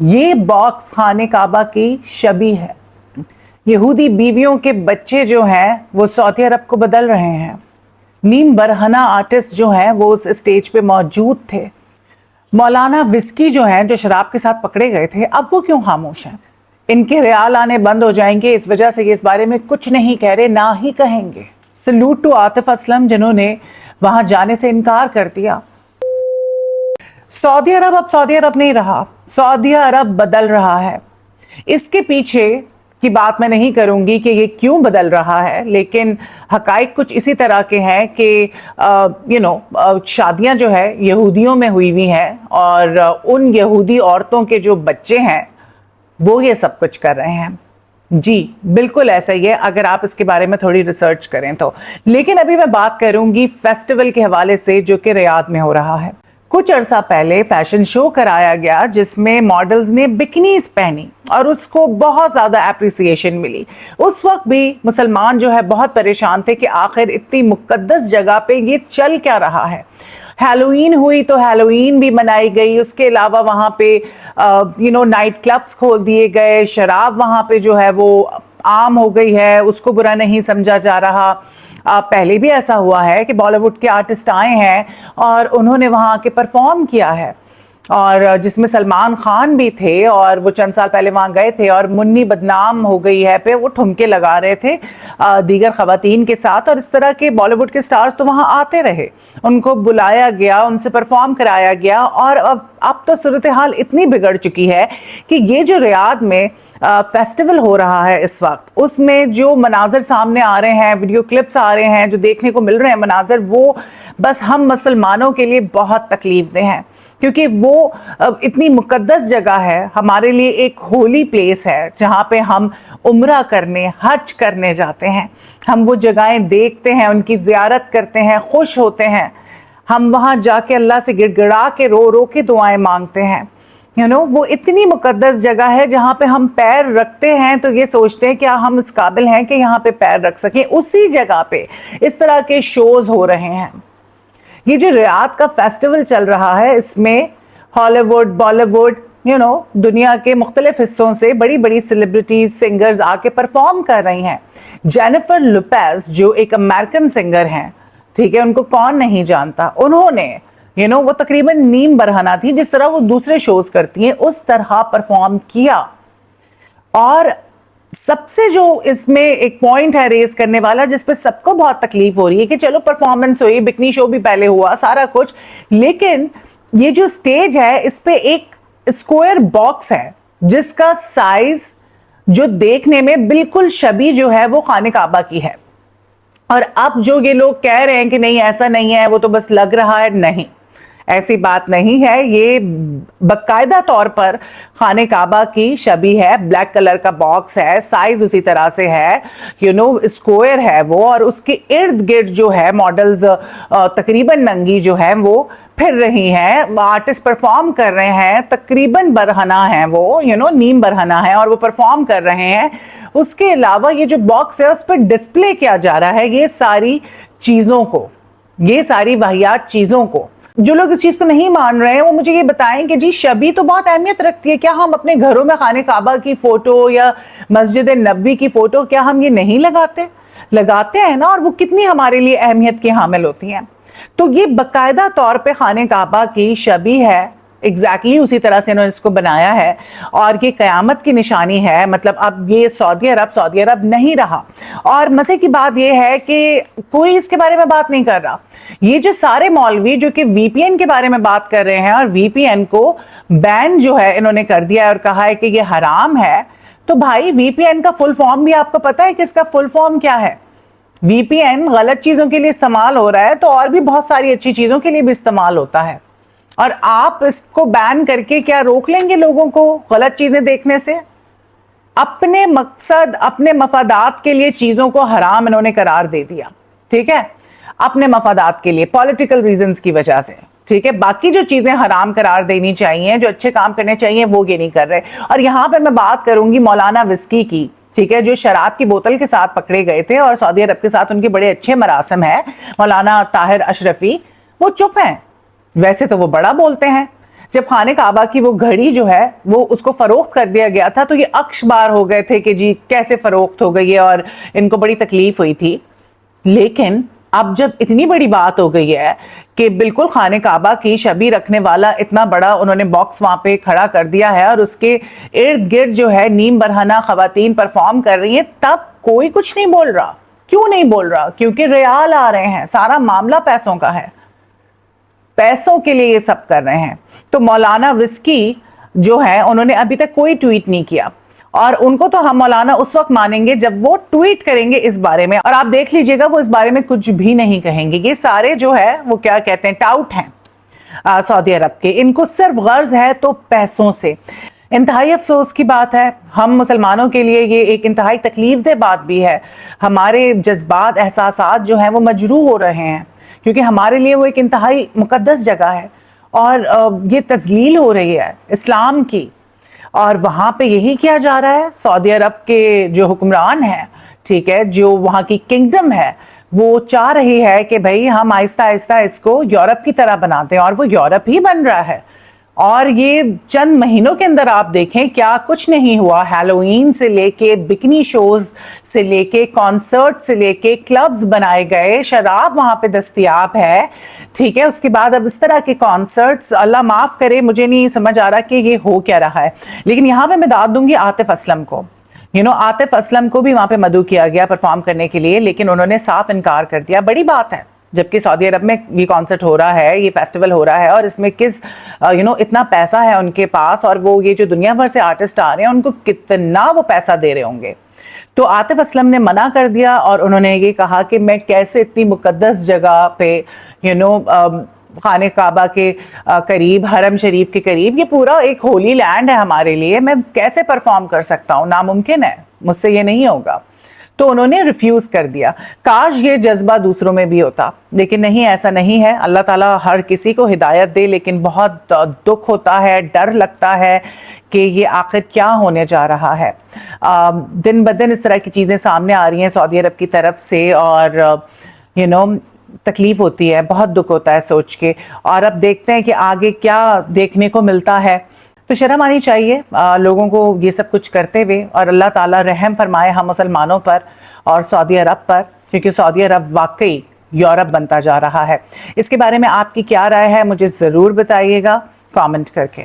یہ باکس خانے کعبہ کی شبیہ ہے۔ یہودی بیویوں کے بچے جو ہیں وہ سعودی عرب کو بدل رہے ہیں۔ نیم برہنہ آرٹسٹ جو ہیں وہ اس اسٹیج پہ موجود تھے۔ مولانا وسکی جو ہیں جو شراب کے ساتھ پکڑے گئے تھے، اب وہ کیوں خاموش ہیں؟ ان کے ریال آنے بند ہو جائیں گے، اس وجہ سے یہ اس بارے میں کچھ نہیں کہہ رہے، نہ ہی کہیں گے۔ سلوٹ ٹو عاطف اسلم جنہوں نے وہاں جانے سے انکار کر دیا۔ سعودی عرب اب سعودی عرب نہیں رہا، سعودی عرب بدل رہا ہے۔ اس کے پیچھے کی بات میں نہیں کروں گی کہ یہ کیوں بدل رہا ہے، لیکن حقائق کچھ اسی طرح کے ہیں کہ شادیاں جو ہے یہودیوں میں ہوئی ہیں، اور ان یہودی عورتوں کے جو بچے ہیں وہ یہ سب کچھ کر رہے ہیں۔ جی بالکل ایسا ہی ہے اگر آپ اس کے بارے میں تھوڑی ریسرچ کریں تو۔ لیکن ابھی میں بات کروں گی فیسٹیول کے حوالے سے جو کہ ریاض میں ہو رہا ہے۔ کچھ عرصہ پہلے فیشن شو کرایا گیا جس میں ماڈلز نے بکنیز پہنی اور اس کو بہت زیادہ اپریسیشن ملی۔ اس وقت بھی مسلمان جو ہے بہت پریشان تھے کہ آخر اتنی مقدس جگہ پہ یہ چل کیا رہا ہے۔ ہیلوئین ہوئی تو ہیلوئین بھی منائی گئی، اس کے علاوہ وہاں پہ نائٹ کلبز کھول دیے گئے، شراب وہاں پہ جو ہے وہ عام ہو گئی ہے، اس کو برا نہیں سمجھا جا رہا۔ پہلے بھی ایسا ہوا ہے کہ بالی ووڈ کے آرٹسٹ آئے ہیں اور انہوں نے وہاں کے پرفارم کیا ہے، اور جس میں سلمان خان بھی تھے، اور وہ چند سال پہلے وہاں گئے تھے اور منی بدنام ہو گئی ہے پہ وہ ٹھمکے لگا رہے تھے دیگر خواتین کے ساتھ، اور اس طرح کے بالی ووڈ کے سٹارز تو وہاں آتے رہے، ان کو بلایا گیا، ان سے پرفارم کرایا گیا۔ اور اب تو صورتحال اتنی بگڑ چکی ہے کہ یہ جو ریاض میں فیسٹیول ہو رہا ہے اس وقت، اس میں جو مناظر سامنے آ رہے ہیں، ویڈیو کلپس آ رہے ہیں، جو دیکھنے کو مل رہے ہیں مناظر، وہ بس ہم مسلمانوں کے لیے بہت تکلیف دہ ہیں، کیونکہ وہ اتنی مقدس جگہ ہے، ہمارے لیے ایک ہولی پلیس ہے جہاں پہ ہم عمرہ کرنے، حج کرنے جاتے ہیں، ہم وہ جگہیں دیکھتے ہیں، ان کی زیارت کرتے ہیں، خوش ہوتے ہیں، ہم وہاں جا کے اللہ سے گڑ گڑا کے رو رو کے دعائیں مانگتے ہیں۔ وہ اتنی مقدس جگہ ہے جہاں پہ ہم پیر رکھتے ہیں تو یہ سوچتے ہیں کیا ہم اس قابل ہیں کہ یہاں پہ پیر رکھ سکیں۔ اسی جگہ پہ اس طرح کے شوز ہو رہے ہیں۔ یہ جو ریاض کا فیسٹیول چل رہا ہے، اس میں ہالی ووڈ، بالی ووڈ، دنیا کے مختلف حصوں سے بڑی بڑی سیلیبریٹیز، سنگرز آ کے پرفارم کر رہی ہیں۔ جینیفر لوپیز جو ایک امریکن سنگر ہیں، ٹھیک ہے، ان کو کون نہیں جانتا، انہوں نے وہ تقریباً نیم برہنہ تھی، جس طرح وہ دوسرے شوز کرتی ہیں اس طرح پرفارم کیا۔ اور سب سے جو اس میں ایک پوائنٹ ہے ریز کرنے والا، جس پہ سب کو بہت تکلیف ہو رہی ہے کہ چلو پرفارمنس ہوئی، بکنی شو بھی پہلے ہوا، سارا کچھ، لیکن یہ جو سٹیج ہے اس پہ ایک اسکوائر باکس ہے جس کا سائز جو دیکھنے میں بالکل شبیہ جو ہے وہ خانہ کعبہ کی ہے۔ اور اب جو یہ لوگ کہہ رہے ہیں کہ نہیں ایسا نہیں ہے، وہ تو بس لگ رہا ہے، نہیں، ایسی بات نہیں ہے، یہ باقاعدہ طور پر خانہ کعبہ کی شبیہ ہے۔ بلیک کلر کا باکس ہے، سائز اسی طرح سے ہے، اسکوائر ہے وہ، اور اس کے ارد گرد جو ہے ماڈلز تقریباً ننگی جو ہے وہ پھر رہی ہیں، آرٹسٹ پرفارم کر رہے ہیں، تقریباً برہنہ ہیں وہ، نیم برہنہ ہیں، اور وہ پرفارم کر رہے ہیں۔ اس کے علاوہ یہ جو باکس ہے اس پہ ڈسپلے کیا جا رہا ہے یہ ساری چیزوں کو، یہ ساری واہیات چیزوں کو۔ جو لوگ اس چیز کو نہیں مان رہے ہیں وہ مجھے یہ بتائیں کہ جی شبیہ تو بہت اہمیت رکھتی ہے، کیا ہم اپنے گھروں میں خانہ کعبہ کی فوٹو یا مسجد نبوی کی فوٹو کیا ہم یہ نہیں لگاتے ہیں نا، اور وہ کتنی ہمارے لیے اہمیت کی حامل ہوتی ہیں۔ تو یہ باقاعدہ طور پہ خانہ کعبہ کی شبیہ ہے، ایگزیکٹلی اسی طرح سے انہوں نے اس کو بنایا ہے، اور یہ قیامت کی نشانی ہے۔ مطلب اب یہ سعودی عرب نہیں رہا۔ اور مزے کی بات یہ ہے کہ کوئی اس کے بارے میں بات نہیں کر رہا۔ یہ جو سارے مولوی جو کہ وی پی این کے بارے میں بات کر رہے ہیں، اور وی پی این کو بین جو ہے انہوں نے کر دیا ہے اور کہا ہے کہ یہ حرام ہے، تو بھائی وی پی این کا فل فارم بھی آپ کو پتا ہے کہ اس کا فل فارم کیا ہے؟ وی پی این غلط چیزوں کے لیے استعمال ہو رہا ہے تو اور بھی بہت ساری اچھی چیزوں کے لیے بھی استعمال ہوتا ہے، اور آپ اس کو بین کر کے کیا روک لیں گے لوگوں کو غلط چیزیں دیکھنے سے؟ اپنے مقصد، اپنے مفادات کے لیے چیزوں کو حرام انہوں نے قرار دے دیا، ٹھیک ہے، اپنے مفادات کے لیے، پولیٹیکل ریزنز کی وجہ سے، ٹھیک ہے۔ باقی جو چیزیں حرام قرار دینی چاہیے، جو اچھے کام کرنے چاہیے، وہ یہ نہیں کر رہے۔ اور یہاں پہ میں بات کروں گی مولانا وسکی کی، ٹھیک ہے، جو شراب کی بوتل کے ساتھ پکڑے گئے تھے، اور سعودی عرب کے ساتھ ان کے بڑے اچھے مراسم ہیں۔ مولانا طاہر اشرفی وہ چپ ہیں، ویسے تو وہ بڑا بولتے ہیں، جب خانہ کعبہ کی وہ گھڑی جو ہے وہ اس کو فروخت کر دیا گیا تھا تو یہ اکش بار ہو گئے تھے کہ جی کیسے فروخت ہو گئی ہے، اور ان کو بڑی تکلیف ہوئی تھی. لیکن اب جب اتنی بڑی بات ہو گئی ہے کہ بالکل خانہ کعبہ کی شبیہ رکھنے والا اتنا بڑا انہوں نے باکس وہاں پہ کھڑا کر دیا ہے اور اس کے ارد گرد جو ہے نیم برہنہ خواتین پرفارم کر رہی ہیں، تب کوئی کچھ نہیں بول رہا. کیوں نہیں بول رہا؟ کیونکہ ریال آ رہے ہیں، سارا معاملہ پیسوں کا ہے، پیسوں کے لیے یہ سب کر رہے ہیں. تو مولانا وسکی جو ہے انہوں نے ابھی تک کوئی ٹویٹ نہیں کیا، اور ان کو تو ہم مولانا اس وقت مانیں گے جب وہ ٹویٹ کریں گے اس بارے میں، اور آپ دیکھ لیجئے گا وہ اس بارے میں کچھ بھی نہیں کہیں گے. یہ سارے جو ہے وہ کیا کہتے ہیں، ٹاؤٹ ہیں سعودی عرب کے. ان کو صرف غرض ہے تو پیسوں سے. انتہائی افسوس کی بات ہے، ہم مسلمانوں کے لیے یہ ایک انتہائی تکلیف دہ بات بھی ہے. ہمارے جذبات، احساسات جو ہیں وہ مجروح ہو رہے ہیں، کیونکہ ہمارے لیے وہ ایک انتہائی مقدس جگہ ہے، اور یہ تذلیل ہو رہی ہے اسلام کی، اور وہاں پہ یہی کیا جا رہا ہے. سعودی عرب کے جو حکمران ہیں، ٹھیک ہے، جو وہاں کی کنگڈم ہے، وہ چاہ رہی ہے کہ بھئی ہم آہستہ آہستہ اس کو یورپ کی طرح بناتے ہیں، اور وہ یورپ ہی بن رہا ہے. اور یہ چند مہینوں کے اندر آپ دیکھیں کیا کچھ نہیں ہوا. ہیلوئین سے لے کے بکنی شوز سے لے کے کانسرٹ سے لے کے کلبز بنائے گئے، شراب وہاں پہ دستیاب ہے، ٹھیک ہے. اس کے بعد اب اس طرح کے کانسرٹس، اللہ معاف کرے مجھے نہیں سمجھ آ رہا کہ یہ ہو کیا رہا ہے. لیکن یہاں پہ میں داد دوں گی عاطف اسلم کو. عاطف اسلم کو بھی وہاں پہ مدعو کیا گیا پرفارم کرنے کے لیے، لیکن انہوں نے صاف انکار کر دیا. بڑی بات ہے جبکہ سعودی عرب میں یہ کانسرٹ ہو رہا ہے، یہ فیسٹیول ہو رہا ہے، اور اس میں کس اتنا پیسہ ہے ان کے پاس، اور وہ یہ جو دنیا بھر سے آرٹسٹ آ رہے ہیں ان کو کتنا وہ پیسہ دے رہے ہوں گے. تو عاطف اسلم نے منع کر دیا، اور انہوں نے یہ کہا کہ میں کیسے اتنی مقدس جگہ پہ خانہ کعبہ کے قریب، حرم شریف کے قریب، یہ پورا ایک ہولی لینڈ ہے ہمارے لیے، میں کیسے پرفارم کر سکتا ہوں؟ ناممکن ہے، مجھ سے یہ نہیں ہوگا. تو انہوں نے ریفیوز کر دیا. کاش یہ جذبہ دوسروں میں بھی ہوتا، لیکن نہیں، ایسا نہیں ہے. اللہ تعالیٰ ہر کسی کو ہدایت دے، لیکن بہت دکھ ہوتا ہے، ڈر لگتا ہے کہ یہ آخر کیا ہونے جا رہا ہے. دن بدن اس طرح کی چیزیں سامنے آ رہی ہیں سعودی عرب کی طرف سے، اور تکلیف ہوتی ہے، بہت دکھ ہوتا ہے سوچ کے. اور اب دیکھتے ہیں کہ آگے کیا دیکھنے کو ملتا ہے. تو شرم آنی چاہیے لوگوں کو یہ سب کچھ کرتے ہوئے، اور اللہ تعالیٰ رحم فرمائے ہم مسلمانوں پر اور سعودی عرب پر، کیونکہ سعودی عرب واقعی یورپ بنتا جا رہا ہے. اس کے بارے میں آپ کی کیا رائے ہے مجھے ضرور بتائیے گا کامنٹ کر کے.